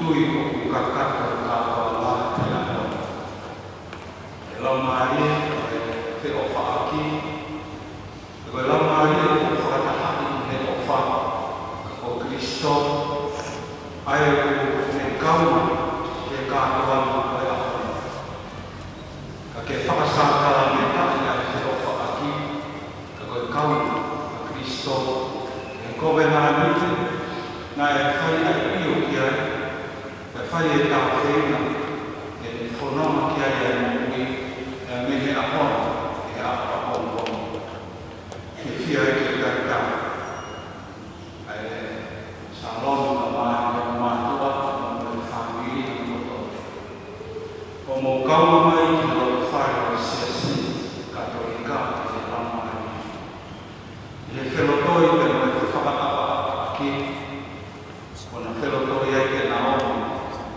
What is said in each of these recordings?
tui ko kukakata kāwala te ano. E lau maari te o whaaki, e lau maari o whakatahapi ne o wha o Kristo, ai o ne kauma e kātoa o e aho. Ka ke whakasākara me tahi ai te o whaaki, ka koe kauma o Kristo, e kowe ngā nute, nā e whai ai pio ki ai, e whai e tā whaina, e te whanoma ki ai e mōui, e me he ahona, e a ahona. Ke whia e ke kaita, ai e salonu ka mai, e mātua, e whāwiri ki koto. O mō kauma mai, ki lau whai o siasi, katolika, te lamai. I he whelotoi te mai te whakatapa ki, o na whelotoi ai ke na omi,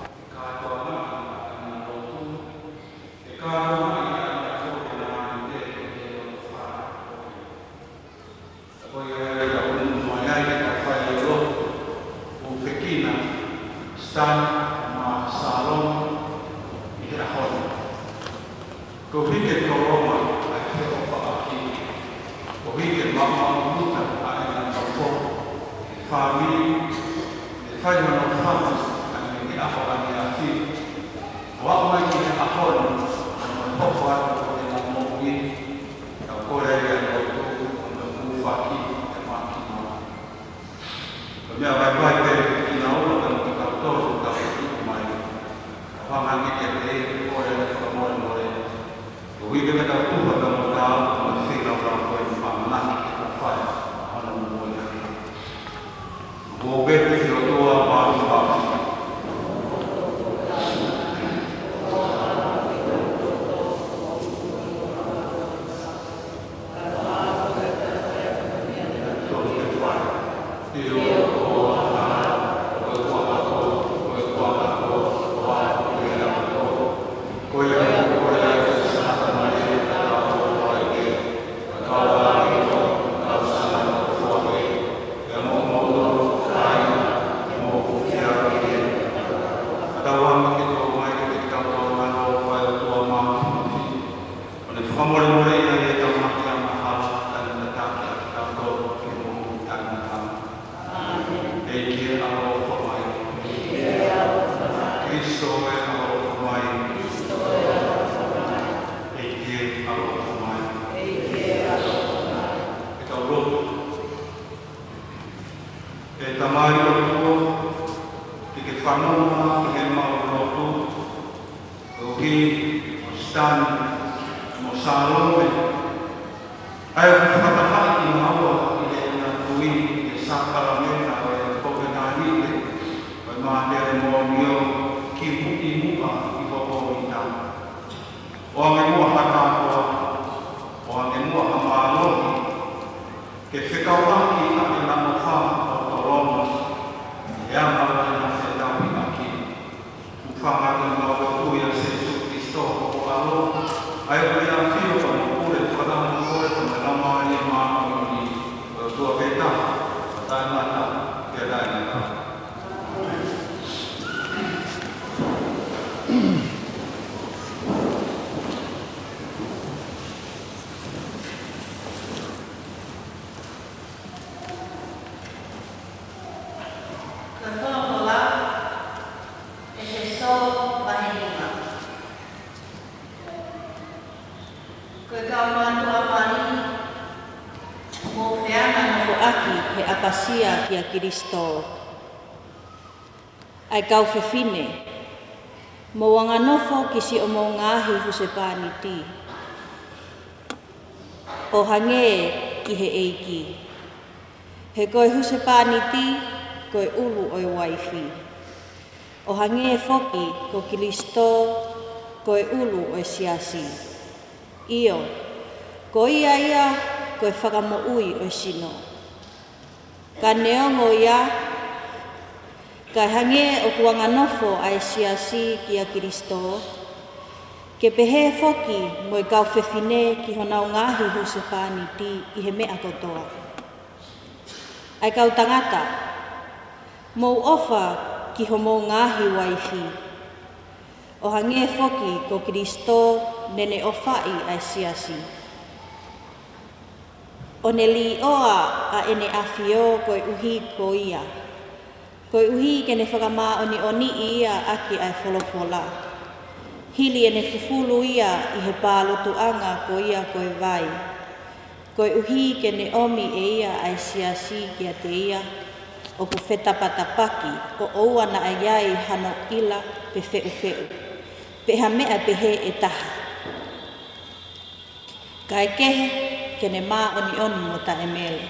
e kātoa ngā na rotu, e kātoa ngā i ana kōke na mani te e o whai. E koi ai a unu mai ai ke ka whai e lo, o Pekina, Stan, ma Salon, i te ahona. Ko hike tō Roma, ai te o whaaki, ko hike mama muta ai na tō e whāwiri, e whaihana whama, ai me aho ani a whiu. O ako mai ki te ahona, o hoko atu o e na mōui, ka kore e a rotu, o na mūwhaki e maki noa. Ko mea vai te i na ora tanu ki kautoru ka whiu mai, ka whangangi e te e kore e whakamore more. Ko wike me ka uha ka mo tā, o na whina ora koe ni whamanaki ki ka whai, ana mo ia. Ko bete ki o toa mātu whaki. Kristo. Ai kau whewhine, mo wanga nofo ki si o mo ngahi husepani ti. O hange ki he eiki. He koe husepani ti, koe ulu oi waifi. O hange foki ko Kristo, koe ulu oi siasi. Io, ko ia koe whakamo ui oi sino. Ka neongo ia, ka hange o kuanga nofo ai siasi ki a Kristo, ke pehe foki mo i kau whewhine ki honau ngahi husepani ti i he mea kotoa. Ai kau tangata, mo ofa ki homo ngahi waifi. O hange foki ko Kristo nene ofai ai siasi. O ne li oa a ene afio koe uhi ko ia. Koe uhi ke ne whakama oni ia aki ai wholofola. Hili ene fufulu ia i he pālotuanga ko ia koe vai. Koe uhi ke ne omi e ia ai siasi kia te ia. O ku whetapatapaki o oua na aiai hano ila pe wheu. Pe ha mea pe he e taha. Kai kehe ke ne mā oni mo ta emele.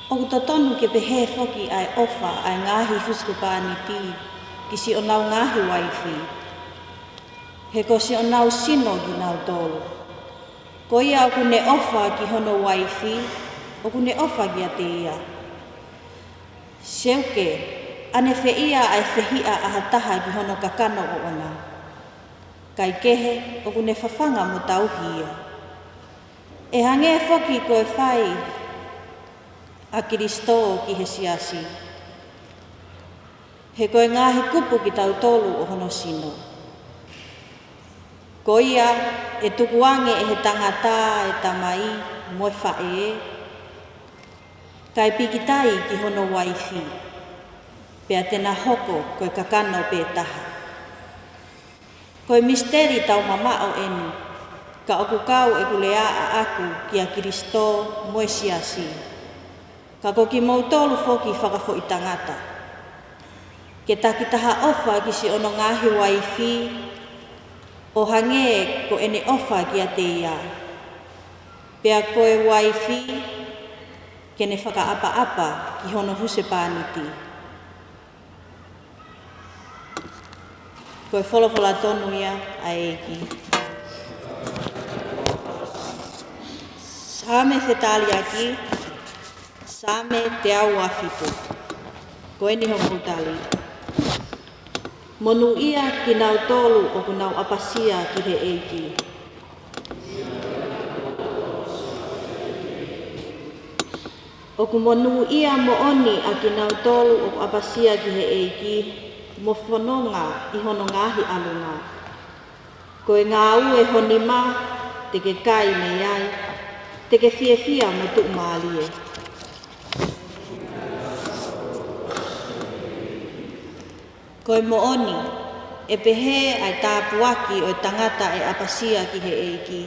O ku totonu ke pe he foki ai ofa ai ngahi huskupani ti. Ki si o nau ngahi waifi. He ko si o nau sino ki nau tolu. Ko ia o ku ne ofa ki hono waifi. O ku ne ofa ki a te ia. Seuke, ane fe ia ai fehia ahataha ki hono kakano o ona. Kai kehe o ku ne whawhanga mo tauhia. E hange foki koe whai a Kristo ki he siasi. He koe ngahi kupu ki tau tolu o hono sino. Ko ia e tukuange e he tangata e tamai moe whae. Kai pikitai ki hono waifi. Pea tena hoko koe kakano pe taha. Koe misteri tau mamao eni. Ka oku kau e kulea a aku ki a Kristo moe siasi. Ka koki mautolu foki whakafo i tangata. Ke takitaha ofa ki si ono ngahi waifi. O hange ko ene ofa ki a te ia. Pea koe waifi. Kene whakaapa-apa ki hono huse pāniti. Koe wholofola tonu ia a eiki. Sāme whetali aki, sāme te au awhipo. Koe ni hongu tali. Monu ia ki nau tolu o ku nau apasia ki he eiki. O ku monu ia mo oni a ki nau tolu o ku apasia ki he eiki, mo whanonga i hono ngahi alunga. Koe ngā ue honima, te ke kai me iai, te ke fia mo tuk maalie. Koe mo oni, e pehe ai tāpuaki o tangata e apasia ki he eiki.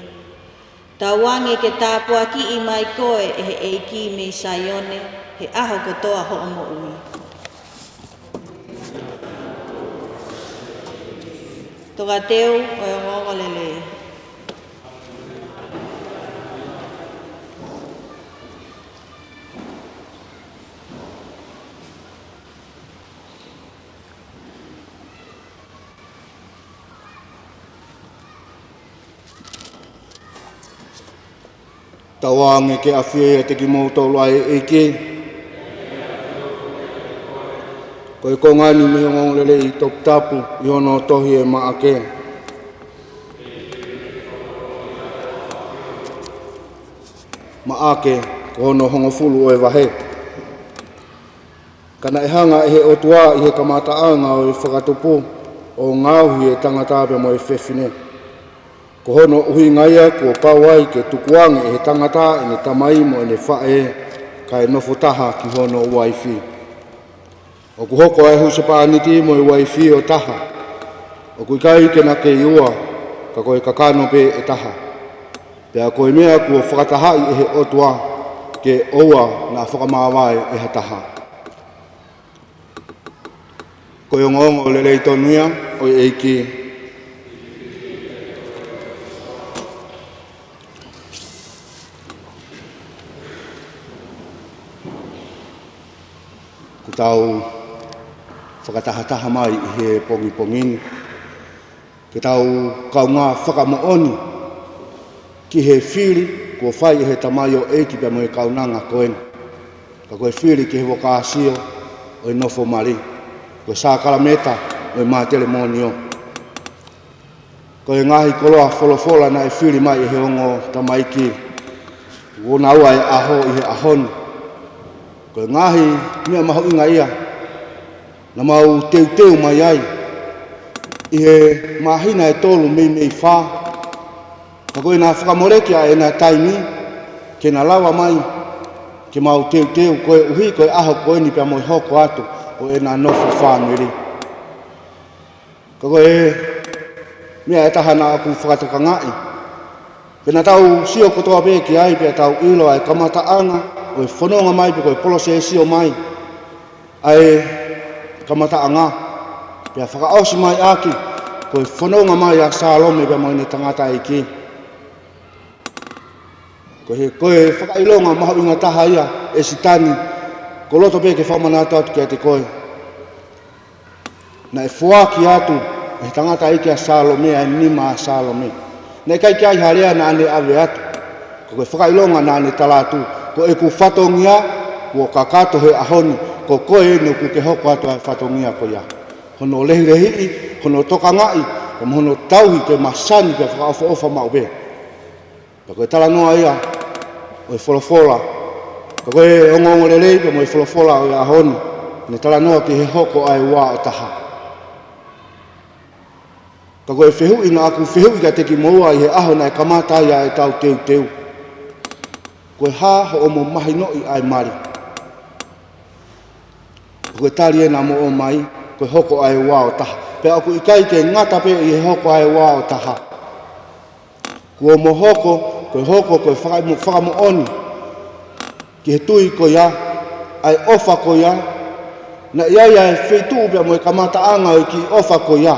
Tawange ke tāpuaki i mai koe e he eiki me saione, he aho kotoa ho mo ui. Toka teu o e ngongo lele. Tawange ke awhia te ki mautolu ai eiki. Koe kongani mi ngongolele i tok tapu i hono tohi e maake. Maake ko hono hongofulu o e wahe. Kana e hanga e he otua i he kamataanga o e whakatupu o ngauhi e tangatape mo e whewhine. Ko hono uhi ngaia ko pauai ke tukuange e he tangata e ne tamai mo e ne whae ka e nofo taha ki hono waifi. O ku hoko ai husa pāniti mo e waifi o taha. O ku ikai ke na ke iua ka koe kakano pe e taha. Pea koe mea kua whakatahai e he otua ke oua na whakamawai e ha taha. Koe o ngongo lelei tonuia o e eiki. Ku tau whakataha mai i he pongi-pongini. Ke tau kau ngā whakamooni ki he whiri kua whai i he tamai o eiki pia mo e kaunanga koen. Ka koe whiri ki he wakaasio o e nofo mari. Koe sākalameta o e mātele monio. Koe ngahi koloa wholofola na e whiri mai i he ongo tamai ki. Wona ua e aho i he ahonu. Koe ngahi mea maho inga ia. Na mau teu mai ai. I he mahina e tolu mei wha. Ka koe nā whakamoreki a e nā taimi, ke nā lawa mai, ke mau teu, koe uhi, koe aho koe ni pia moi hoko atu, o e nā nofu whānuiri. Ka koe mea e tahana aku whakataka ngai. Pena tau sio kotoa pē ki ai, pia tau ilo ai kamataanga, o e whanonga mai, pia koe polose e sio mai, ai kamataanga, pia whakaosi mai aki, koe whanonga mai a Salome, pia mai ni tangata e ki. Koe whakailonga maho inga taha ia e sitani, ko loto pē ke whamanata atu kia te koe. Na e fuaki atu, e tangata ike a Salome, e nima a Salome. Na e kai kia i harea na ane ave atu, ko koe whakailonga na ane talatu, ko e ku whatongia, ko kakato he ahoni, ko koe no ku ke hoko atu a whatongia ko ia. Hono lehi, hono toka ngai, ko hono tauhi ke masani ke whakaofa mau pē. Ko e tala noa ia, o e wholofola. Ka koe ongo lelei, ka mo e wholofola o e ahoni. Ne tala noa ki he hoko ai wā o taha. Ka koe whehui na aku whehui ka teki moua i he aho na e kamata ia e tau teu. Koe hā ho o mo mahi noi ai mari. Koe tari e na mo o mai, koe hoko ai wā o taha. Pea aku ikai ke ngata pe i he hoko ai wā o taha. Kua mo hoko, koe whakamo oni, ki he tui ko ia, ai ofa ko ia, na iai ai wheitu pia mo e kamataanga o ki ofa ko ia.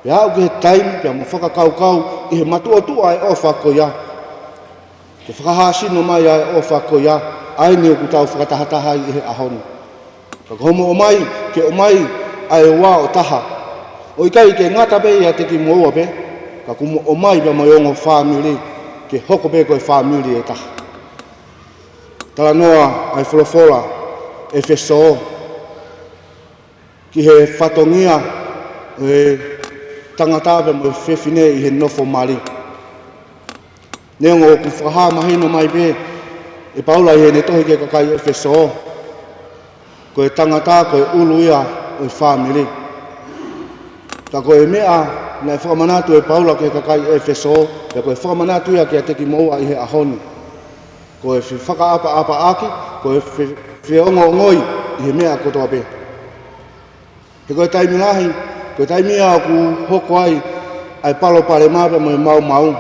Pia au ki he taimi, pia mo whakakaukau, i he matua ai ofa ko ia. Ke whakahasino mai ai ofa ko ia, ai ni o kutau whakatahataha i he ahoni. Ka homo o mai, ke o mai ai wā o taha. O ikai ke ngata pe ia teki moua pe, ka kumo o mai pia mo ongo whāmiri, ke hoko pe koe whāmiri e taha. Tala noa ai wholofola e wheso, ki he whatongia e tangata pe mo e whewhine i he nofo mari. Neongo ku whaha mahino mai pe, e paula i he ne tohi ke kakai e wheso, koe tangata koe ulu ia o i whāmiri. Ka koe mea, na e whakamanatu e paula ke kakai e wheso, e koe whakamanatu ia ke a teki moua i he ahoni. Koe whakaapa aki, koe whiongo ngoi i he mea kotoa pe. He koe taimi lahi, koe taimi a ku hoko ai palo pare mape mo i mau.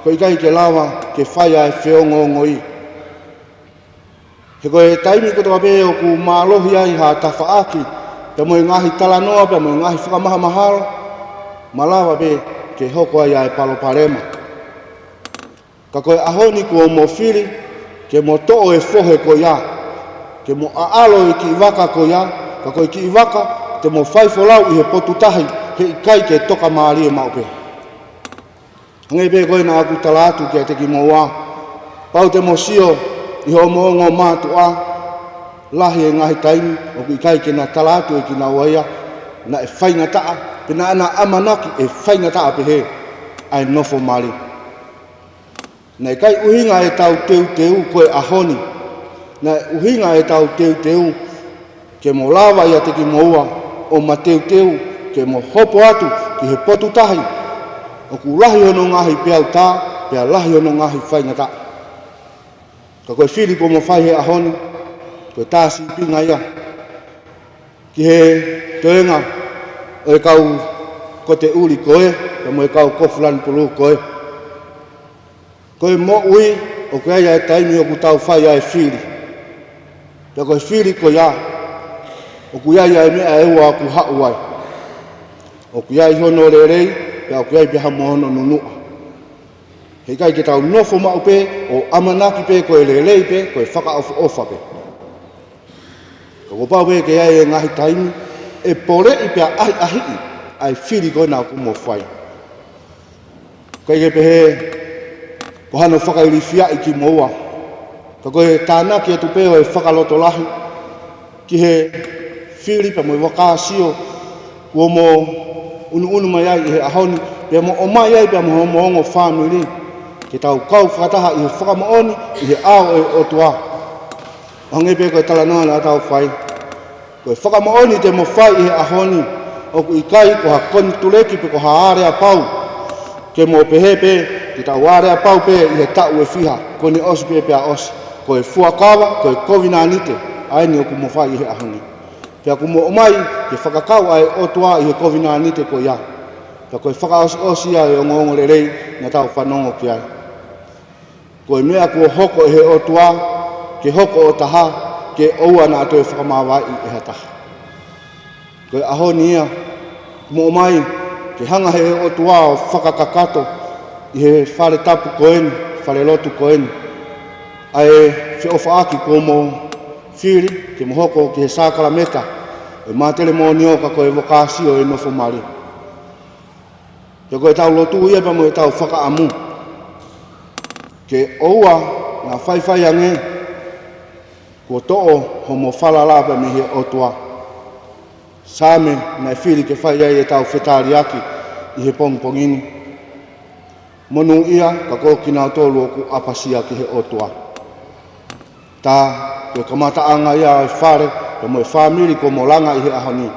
Koe ikai ke lawa ke whai ai whiongo ngoi. He koe taimi kotoa pe o ku mālohi ai ha tawha aki, pe mo i ngahi talanoa, pe mo i ngahi whakamaha mahalo, malawa pe ke hoko ai palo parema. Ka koe ahoni kua mo whiri, ke mo to'o e whohe ko ia, ke mo aalo e ki waka ko ia, ka koe ki waka, te mo whaifolau i he potu tahi, he ikai ke toka maari e maupe. Hangai pe koe na aku talatu ke te ki mo wā, pau te mo sio i ho mo ngō mātua, lahi e ngahi taimi, o ku ikai ke na talatu e ki na waia, na e whainga taa, pena ana amanaki e whainga taa pe he, ai nofo mari. Na e kai uhinga e tau teu koe ahoni, na uhinga e tau teu ke mo lawa ia te ki moua, o ma teu ke mo hopo atu ki he potu tahi, o ku lahi ono ngahi peau tā, pea lahi ono ngahi whainga taa. Ka koe whiri ko mo whai he ahoni, koe tāsi pinga ia, ki he toenga, o e kau ko te uri koe, ka mo e kau kofulani pulu koe. Koe mo ui, o koe ai taimi o ku tau whai ai whiri. Pea koe whiri ko ia, o ku ai mea e ua ku hau ai. O ku ai hono rerei, pea o ku ai peha mohono nunua. Hei kai ke tau nofo mau pe, o amanaki pe koe rerei pe, koe whaka ofa pe. Ka ko pau pe ke ai e ngahi taimi, e pore i pea ahi, ai whiri koe nā ku mo whai. Koe ke pehe, ko hano whakairi whia i ki moua. Ka koe tānaki e tupeo e whakaloto lahi, ki he whiri pa mo i wakāsio, kua mo unu mai ai i he ahoni, pia mo o mai ai pia mo hongo whāmiri, ke tau kau whakataha i he whakamaoni, i he ao e otua. O hange pe koe talanoa na tau whai, Koe whakamaoni te mo whai i he ahoni, o ku ikai ko ha koni tuleki pe ko ha are a pau, ke mo pehepe, ki tau are a pau pe i he tau e whiha, koni osi pe a osi, koe fuakawa, koe COVID-19, aini o ku mo whai i he ahoni. Pea ku mo omai, ke whakakau ai o tua i he COVID-19 ko ia. Pea koe whakaosi osi ai o ngongo le rei, na tau whanongo ki ai. Koe mea kua hoko e he o tua, ke hoko o taha, ke oua na atoe whakamawai e he taha. Koe ahoni ia, mo mai, ke hanga he o tua o whakakakato i he whare tapu koeni, whare lotu koeni. Ai whio whaaki ko mo whiri, ke mo hoko ki he sākara meta, e mātere mo nioka koe wokāsio e nofo mari. Ke koe tau lotu ia pa mo e tau whakaamu. Ke oua ngā whaiwhai ange, ko to'o ho mo whalalapa me he otua. Sāme mai whiri ke whai ai e tau whetari aki i he pongpongini. Monu ia ka kōkina o tōlu o ku apasia ki he otua. Tā koe kamataanga ia e whare, ke mo e whamiri ko mo langa i he ahoni.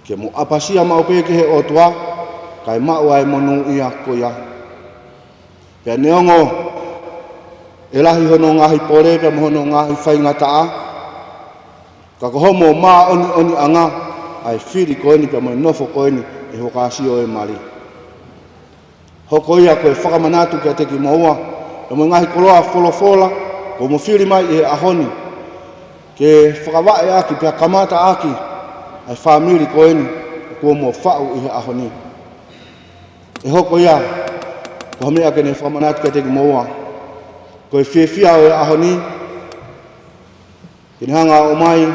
Ke mo apasia maupe ki he otua, kai mau ai monu ia ko ia. Pea neongo, e lahi hono ngahi pore, pea hono ngahi whaingataa. Ka kohomo maa oni anga, ai whiri koeni, pea mo nofo koeni, e hokasio e mari. Hoko ia koe whakamanatu kia teki maua, pea mo ngahi koloa wholofola, ko mo whiri mai i he ahoni. Ke whakawae aki, pea kamata aki, ai whamiri koeni, kua mo whau i he ahoni. E hoko ia, ko hamea ke ne whamanatu kia teki maua. Koe whiawhia o e ahoni, ke hanga o mai,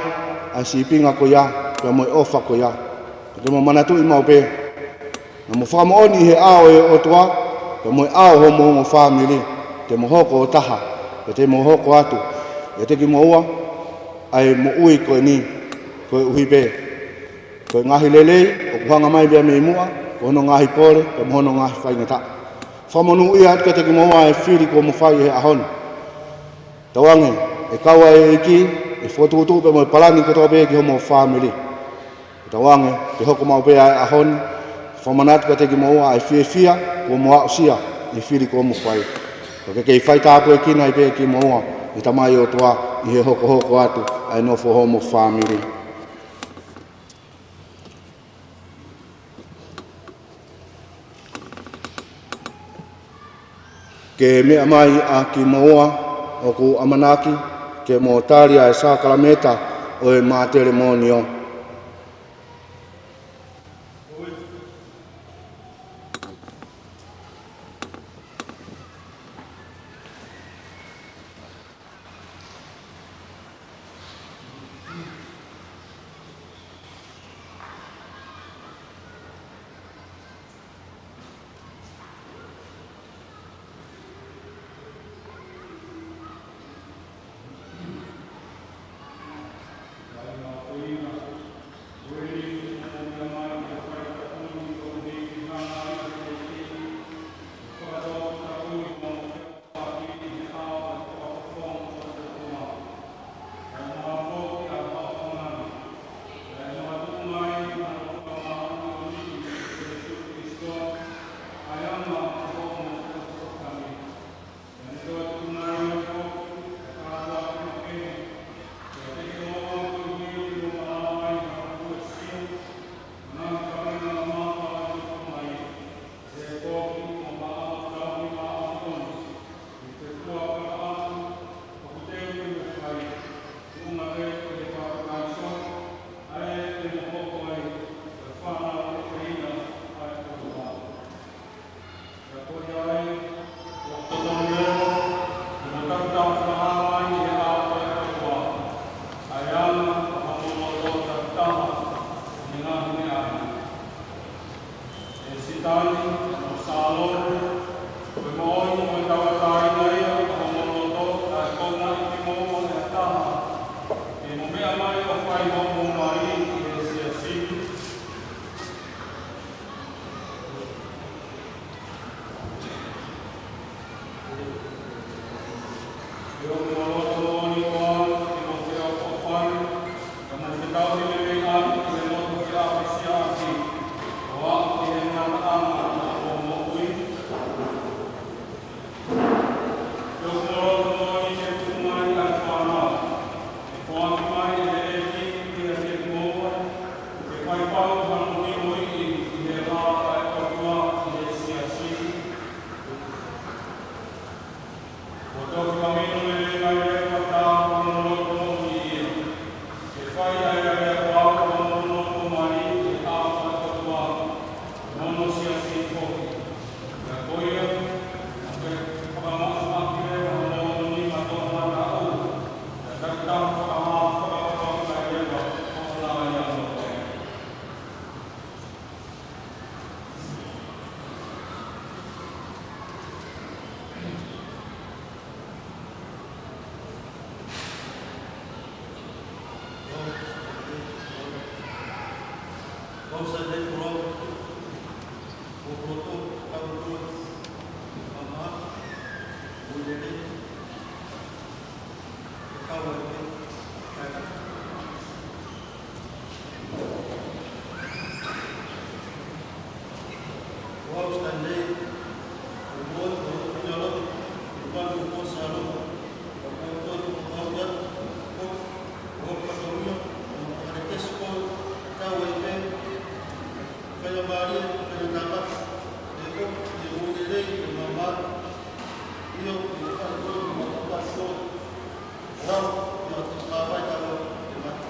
ai sipinga ko ia, pia mo e ofa ko ia. Ke mo manatu i mau pe. Na mo whamaoni he ao e otua, pia mo e ao ho mo whamiri, te mo hoko o taha, te mo hoko atu. E teki maua, ai mo ui koe ni, koe uhi pe. Koe ngahi lelei, o kuhanga mai bia me mua, ko hono ngahi pore, pia mo hono ngahi whaingata. Whamonu ia atu ka teki maua e whiri ko mo whai he ahoni. Tawange, e kaua e iki, e whotukutu pe mo e palani kotoa pe ki homo whamiri. Tawange, ke hoko mau pe ai ahoni, whamanatu ka teki maua e whiawhia ko mo ausia, e whiri ko mo whai. Ka kei whai tāpu e kina i pe ki maua, i tamai o toa, i he hoko atu, ai nofo homo whamiri. Ke mea mai a ki maua o ku amanaki, ke mo taria e sākara meta o e mātere monio. whai pau hanu i moi i he rā e kapua i he siasi. Ko toki kamino me renga i rewa tā kono loko i ia. Ke whai ai a rea pau kono loko mai i a kapua. Mono siasi koki. Ka koia, a ke whakamaakire a mono ni matona ka au. Ka kakitau whakamaakire a rewa o la ia no koe. Vamos a ver o proto cabelo ama mulher cabelo vamos também o outro diálogo quando o possaro o outro organ o caminho para que se causa Fanya Maria, fanya Tama, Eko, Yemudele, Mama, Iyo, Yefano, Yefano, Ram, Yefano, Yefano,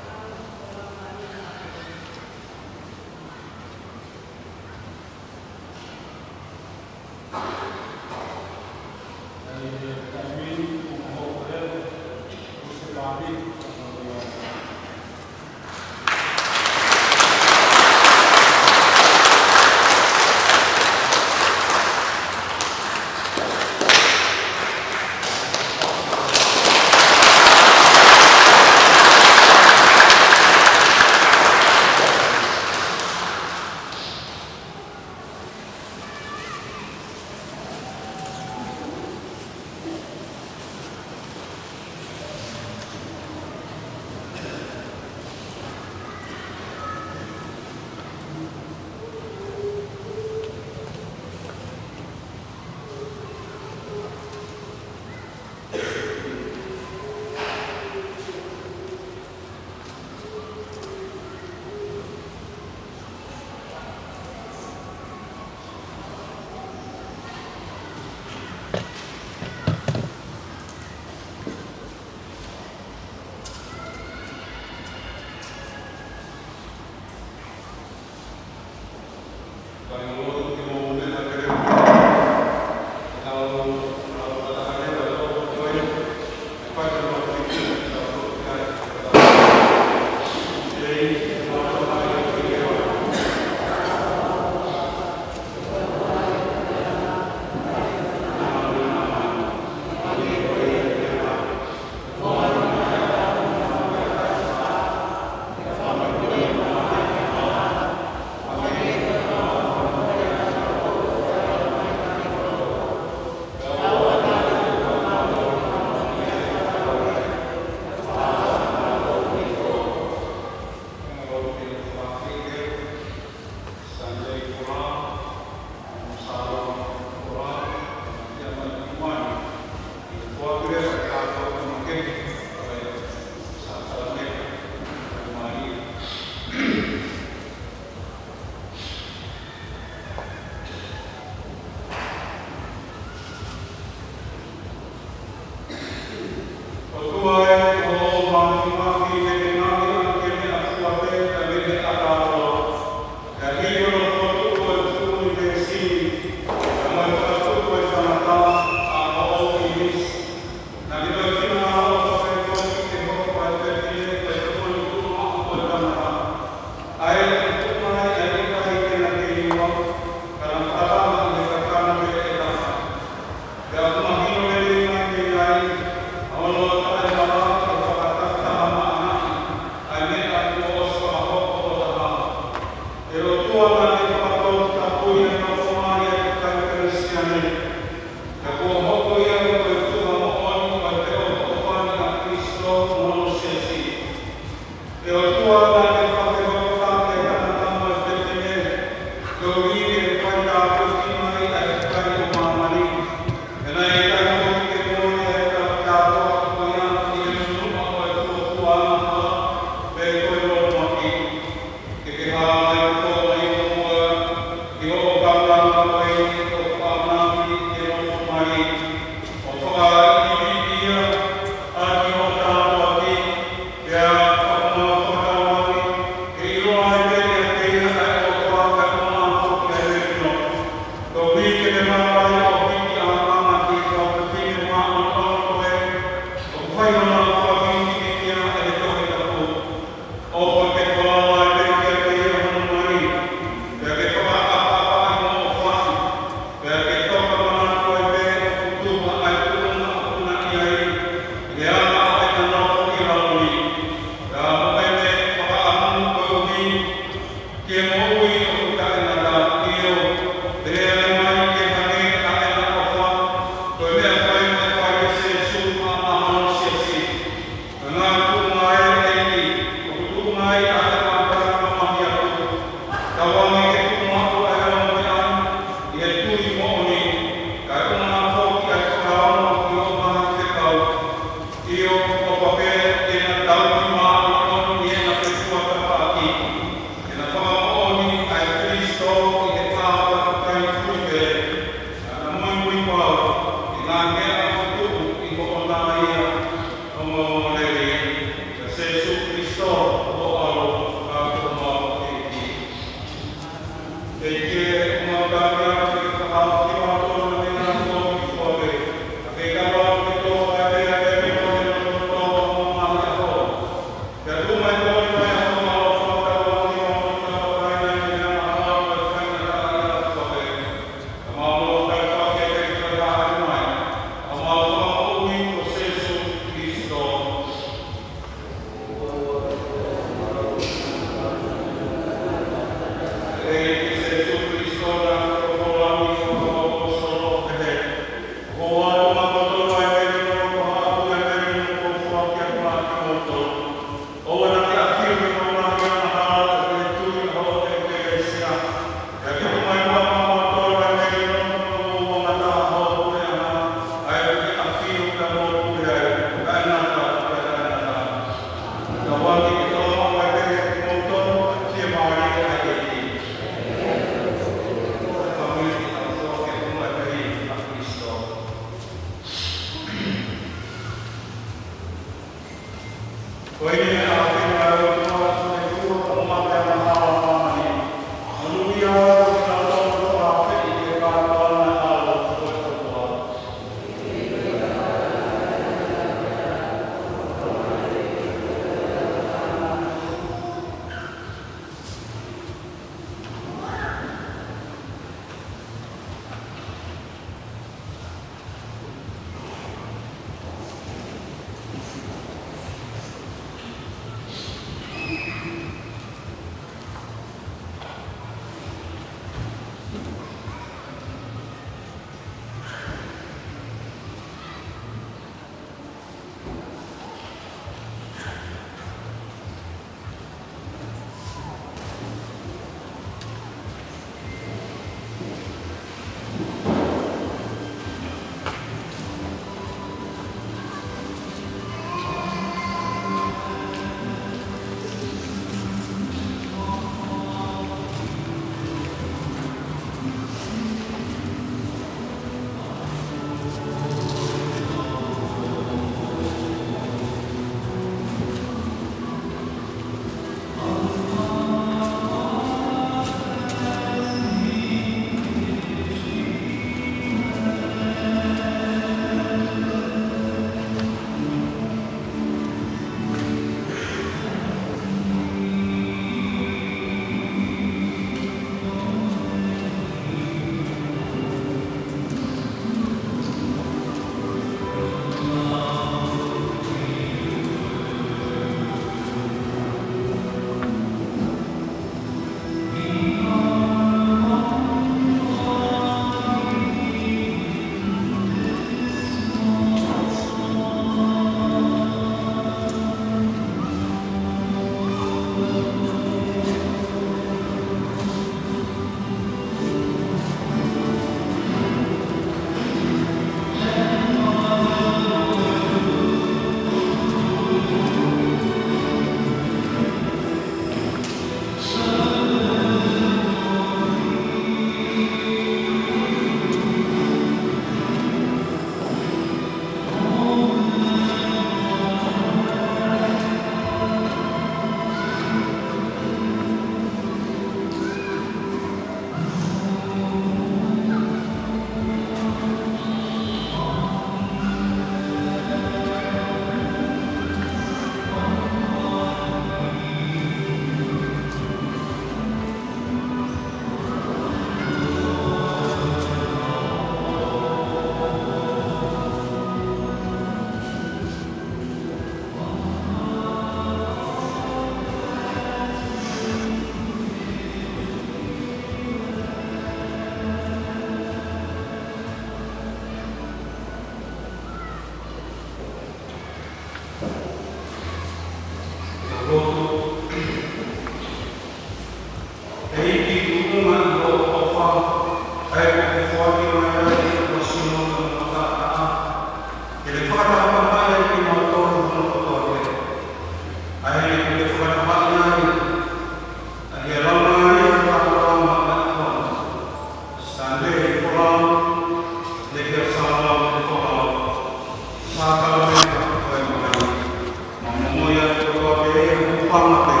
pangate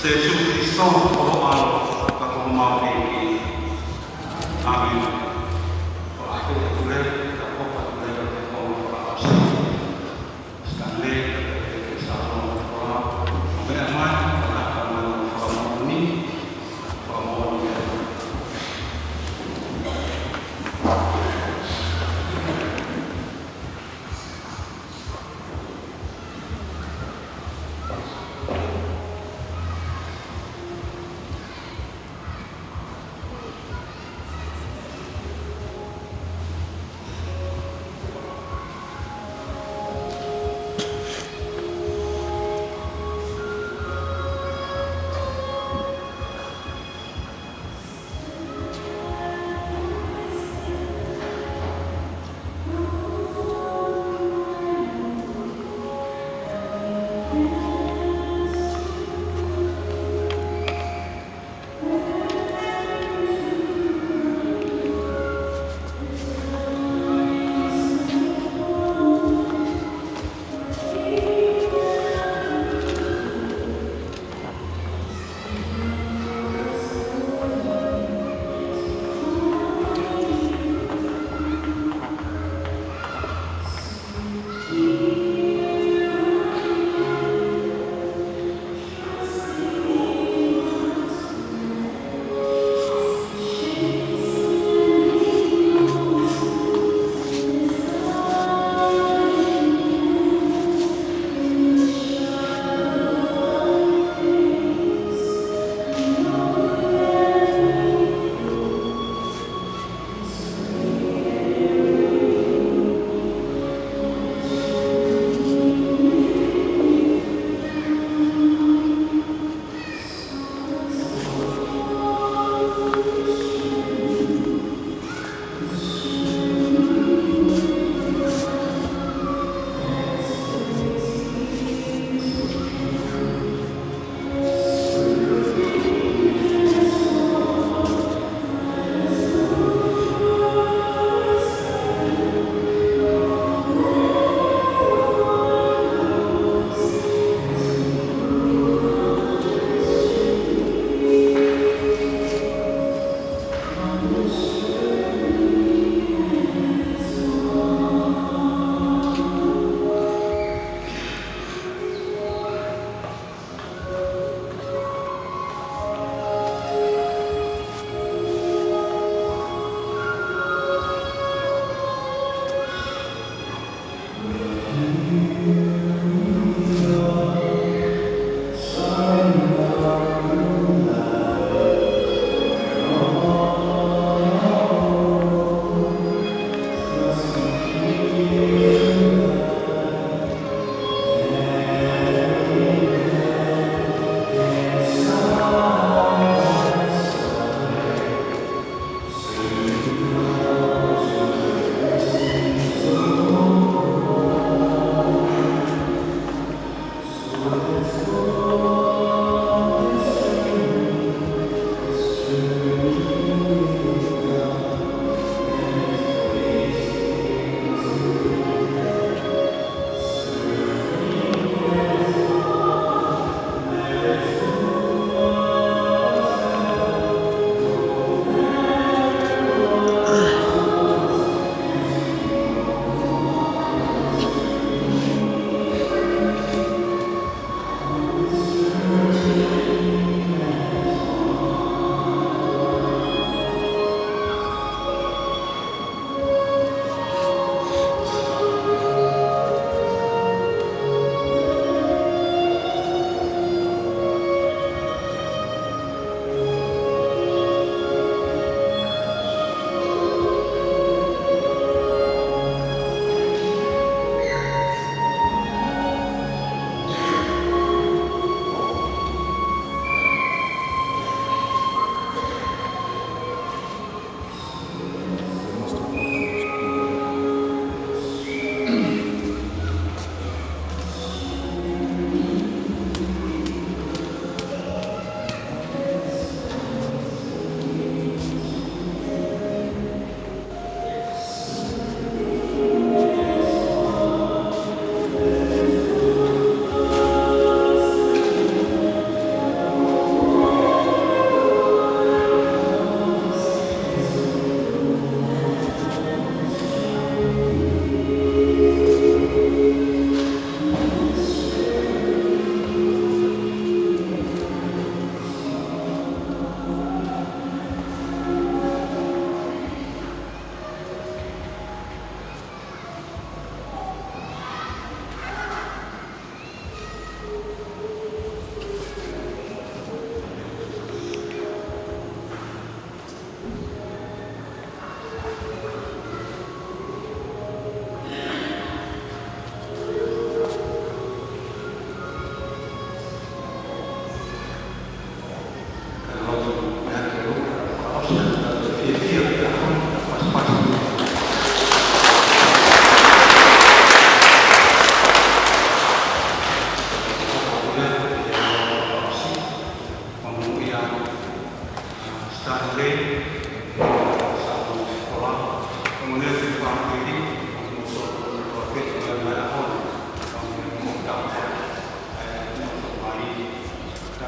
se Yesu Kristo o alo ka ko mau ki amin ko ate ko le ka ko pa le ko pa sa skale ke sa no ko be aman ka ka man ko ni ko mo ni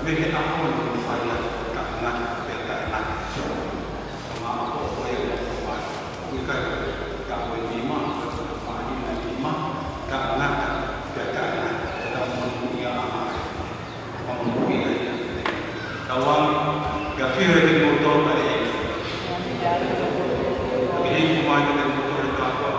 Mungkin aku untuk saya tak nak tak nak. Sama aku boleh buat. Bukan tak boleh lima, lima tak nak tak nak. Tak mungkin amal. Mungkin kawan kafir dengan motor tadi. Ini cuma dengan motor yang tak kuat.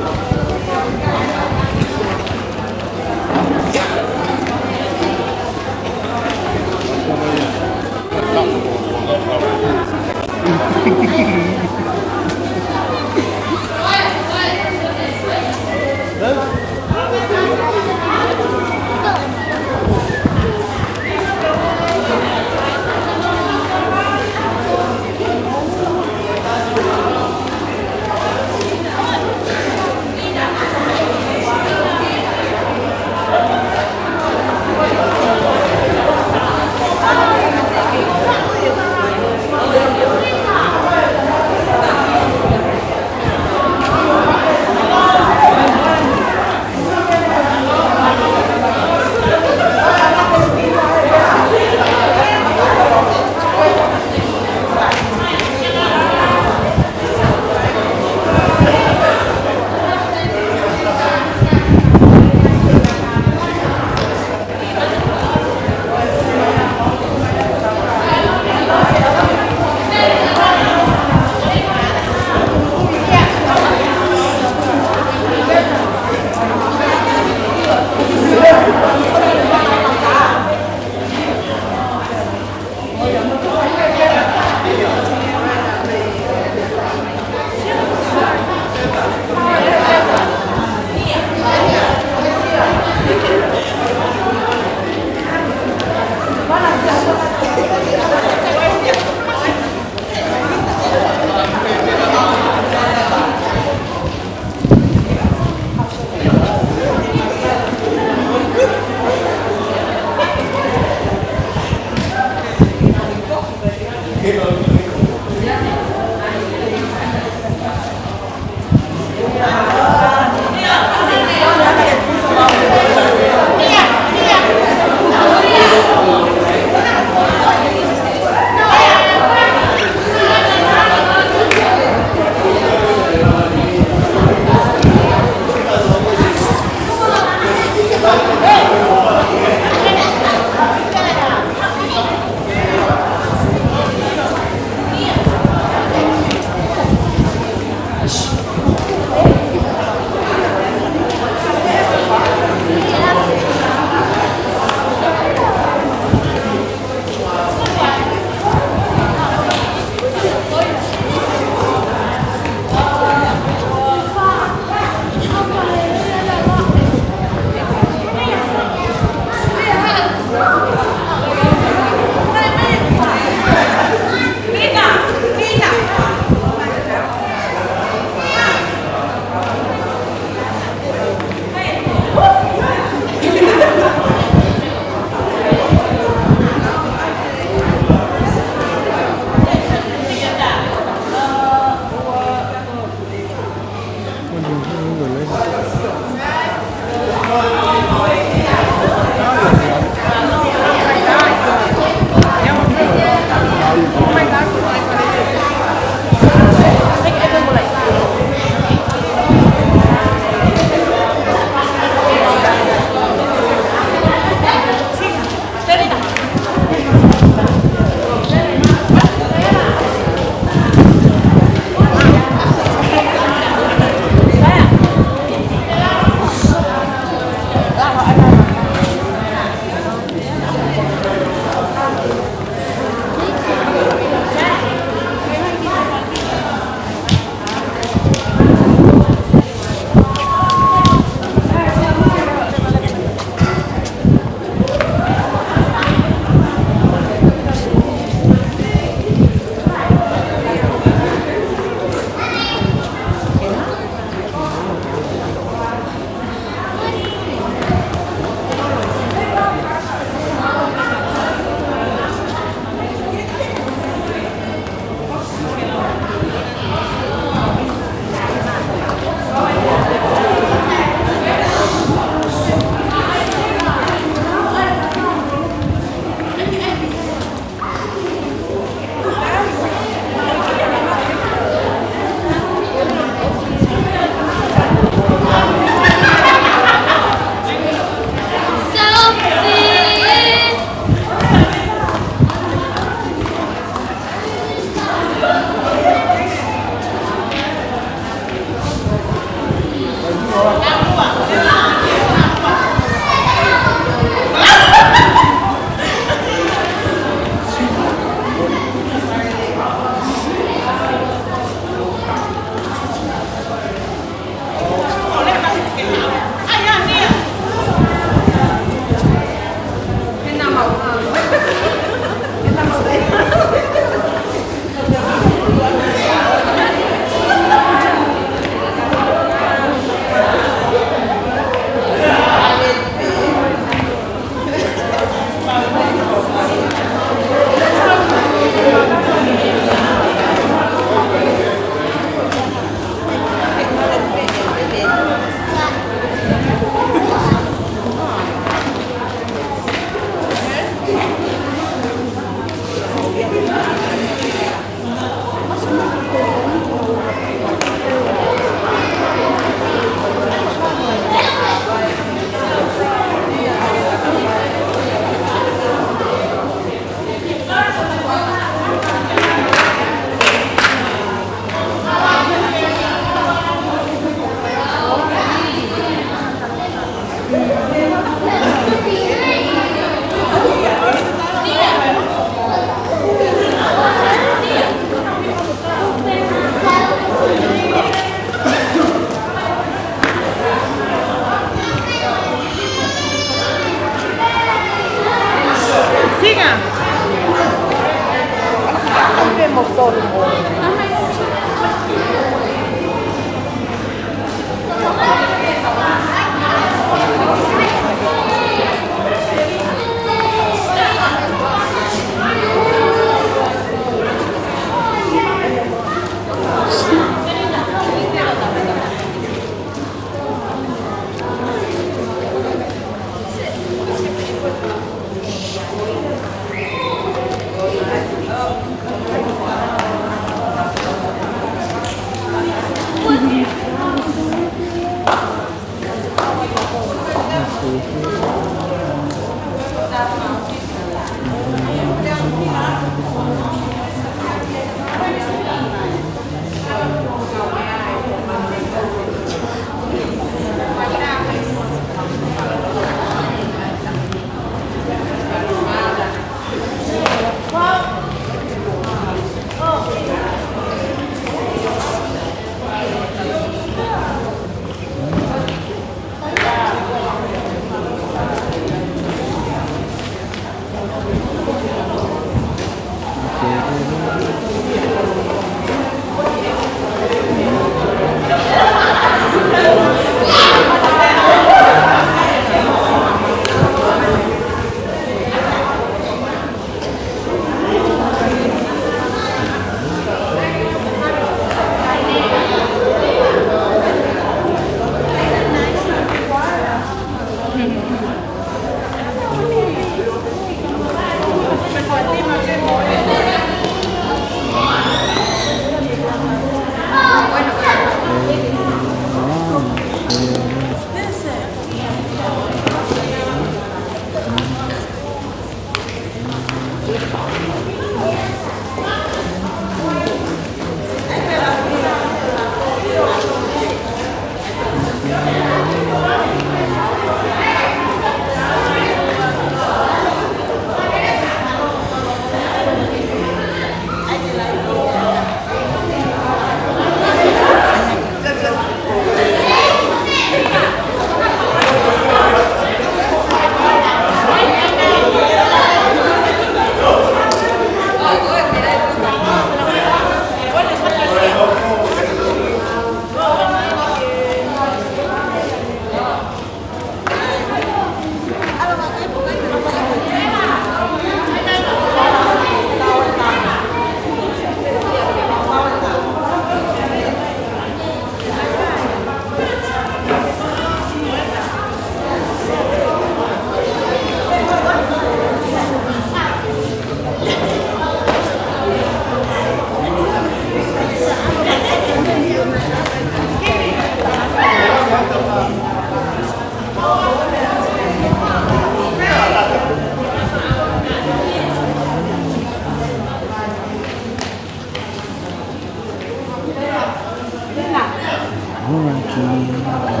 Wih,